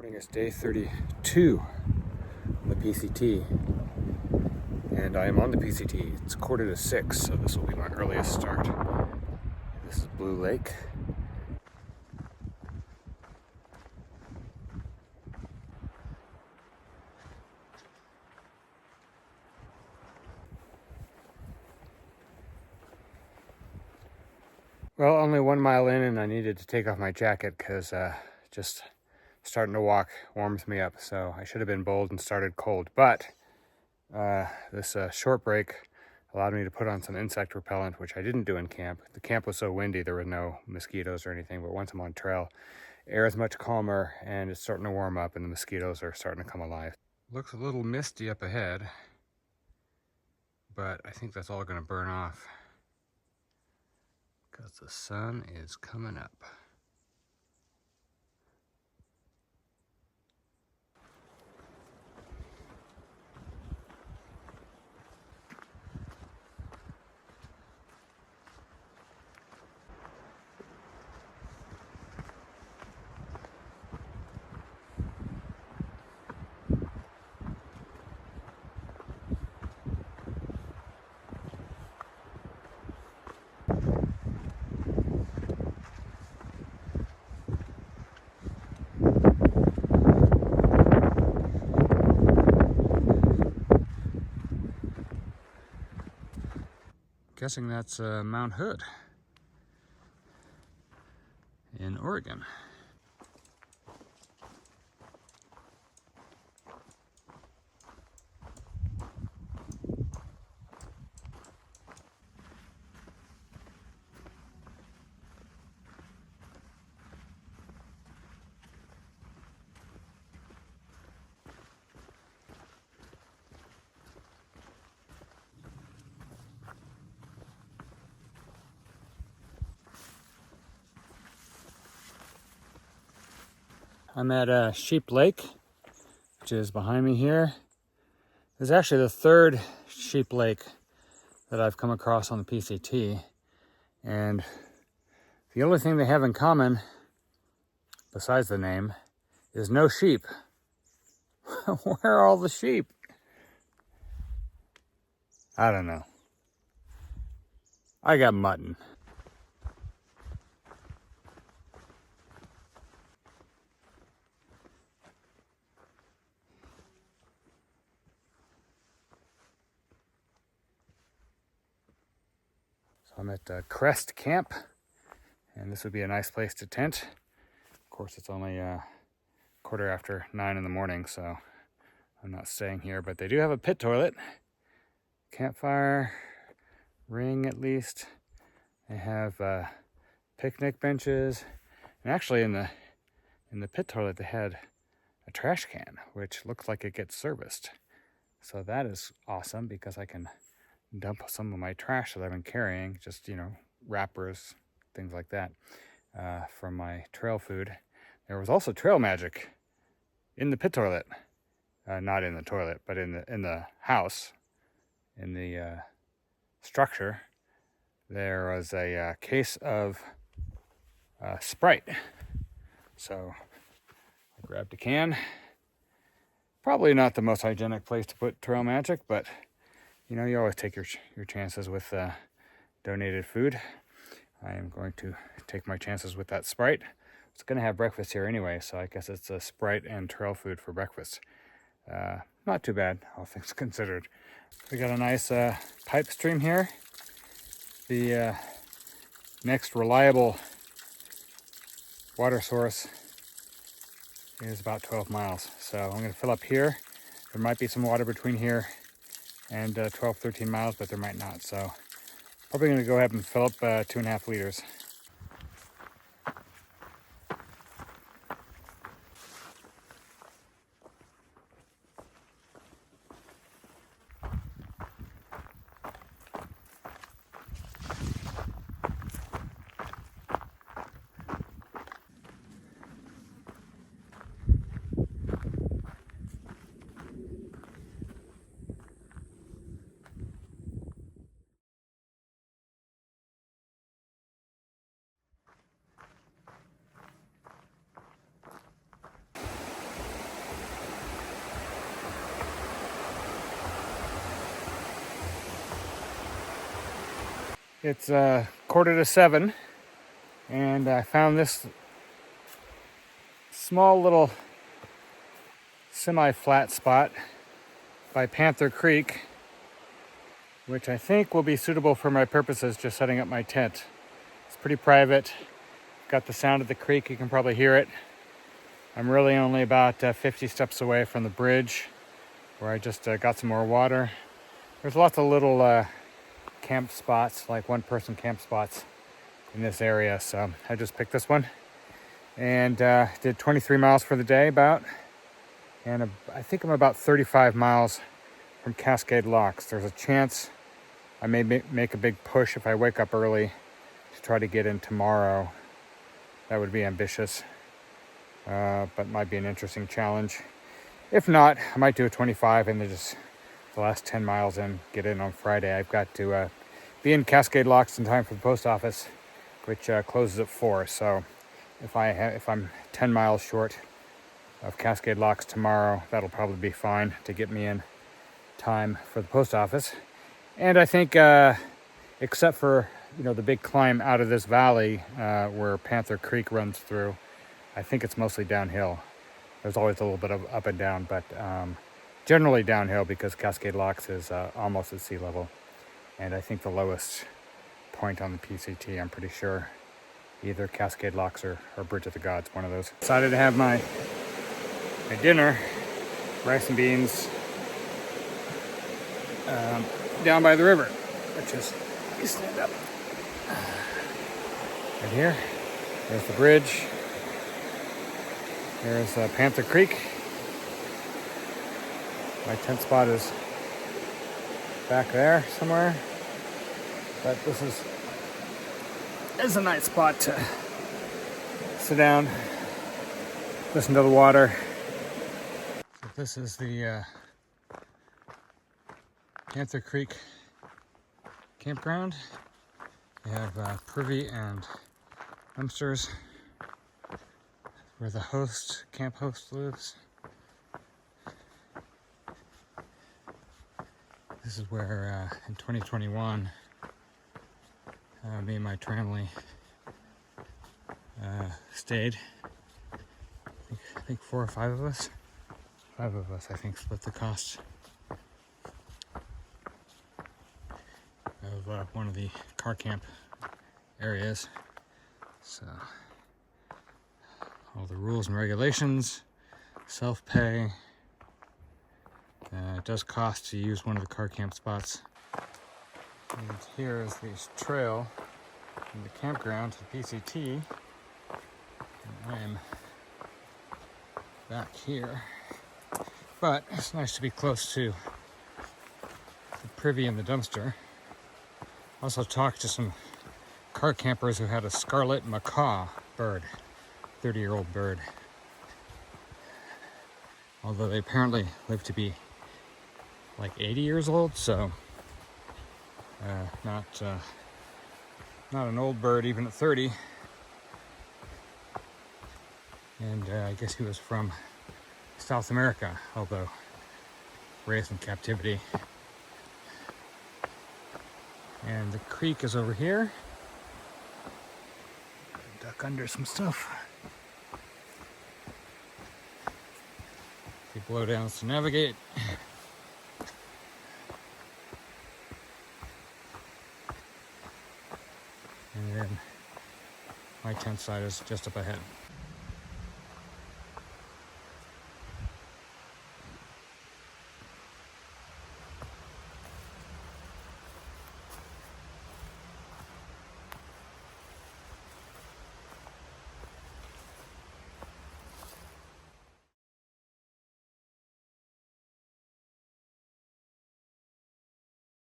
Morning is day 32 on the PCT, and I am on the PCT. It's 5:45, so this will be my earliest start. This is Blue Lake. Well, only 1 mile in, and I needed to take off my jacket because just starting to walk warms me up. So I should have been bold and started cold, but this short break allowed me to put on some insect repellent, which I didn't do in camp. The camp was so windy, there were no mosquitoes or anything, but once I'm on trail, air is much calmer and it's starting to warm up and the mosquitoes are starting to come alive. Looks a little misty up ahead, but I think that's all going to burn off because the sun is coming up. Guessing that's Mount Hood in Oregon. I'm at Sheep Lake, which is behind me here. This is actually the third sheep lake that I've come across on the PCT. And the only thing they have in common, besides the name, is no sheep. Where are all the sheep? I don't know. I got mutton. I'm at Crest Camp, and this would be a nice place to tent. Of course, it's only 9:15 in the morning, so I'm not staying here, but they do have a pit toilet, campfire, ring at least. They have picnic benches, and actually in the pit toilet they had a trash can, which looks like it gets serviced. So that is awesome because I can dump some of my trash that I've been carrying, just, wrappers, things like that, from my trail food. There was also trail magic in the pit toilet, not in the toilet, but in the house, in the structure. There was a case of Sprite, so I grabbed a can. Probably not the most hygienic place to put trail magic, but you always take your chances with donated food. I am going to take my chances with that Sprite. It's going to have breakfast here anyway, so I guess it's a Sprite and trail food for breakfast. Not too bad, all things considered. We got a nice pipe stream here. The next reliable water source is about 12 miles. So I'm going to fill up here. There might be some water between here and 12, 13 miles, but there might not. So probably going to go ahead and fill up 2.5 liters. It's 6:45, and I found this small little semi-flat spot by Panther Creek, which I think will be suitable for my purposes, just setting up my tent. It's pretty private. Got the sound of the creek, you can probably hear it. I'm really only about 50 steps away from the bridge, where I just got some more water. There's lots of little camp spots, like one-person camp spots in this area, so I just picked this one and did 23 miles for the day about, and I think I'm about 35 miles from Cascade Locks. There's a chance I may make a big push if I wake up early to try to get in tomorrow. That would be ambitious, but might be an interesting challenge. If not, I might do a 25 and then just the last 10 miles in, get in on Friday. I've got to be in Cascade Locks in time for the post office, which closes at 4. So if I'm 10 miles short of Cascade Locks tomorrow, that'll probably be fine to get me in time for the post office. And I think, except for the big climb out of this valley where Panther Creek runs through, I think it's mostly downhill. There's always a little bit of up and down, but generally downhill because Cascade Locks is almost at sea level. And I think the lowest point on the PCT, I'm pretty sure, either Cascade Locks or Bridge of the Gods, one of those. Decided to have my dinner, rice and beans, down by the river, which is, you stand up right here. There's the bridge. There's Panther Creek. My tent spot is back there somewhere, but this is a nice spot to sit down, listen to the water. So this is the Panther Creek Campground. We have privy and dumpsters where the camp host lives. This is where in 2021 me and my family stayed. I think 4 or 5 of us. 5 of us, I think, split the cost of one of the car camp areas. So all the rules and regulations, self-pay. It does cost to use one of the car camp spots. And here is the trail from the campground to the PCT. And I am back here. But it's nice to be close to the privy and the dumpster. Also talked to some car campers who had a scarlet macaw bird, 30-year-old bird. Although they apparently live to be like 80 years old, so not an old bird even at 30. And I guess he was from South America, although raised in captivity. And the creek is over here. Duck under some stuff. The blowdowns to navigate. And then my tent site is just up ahead.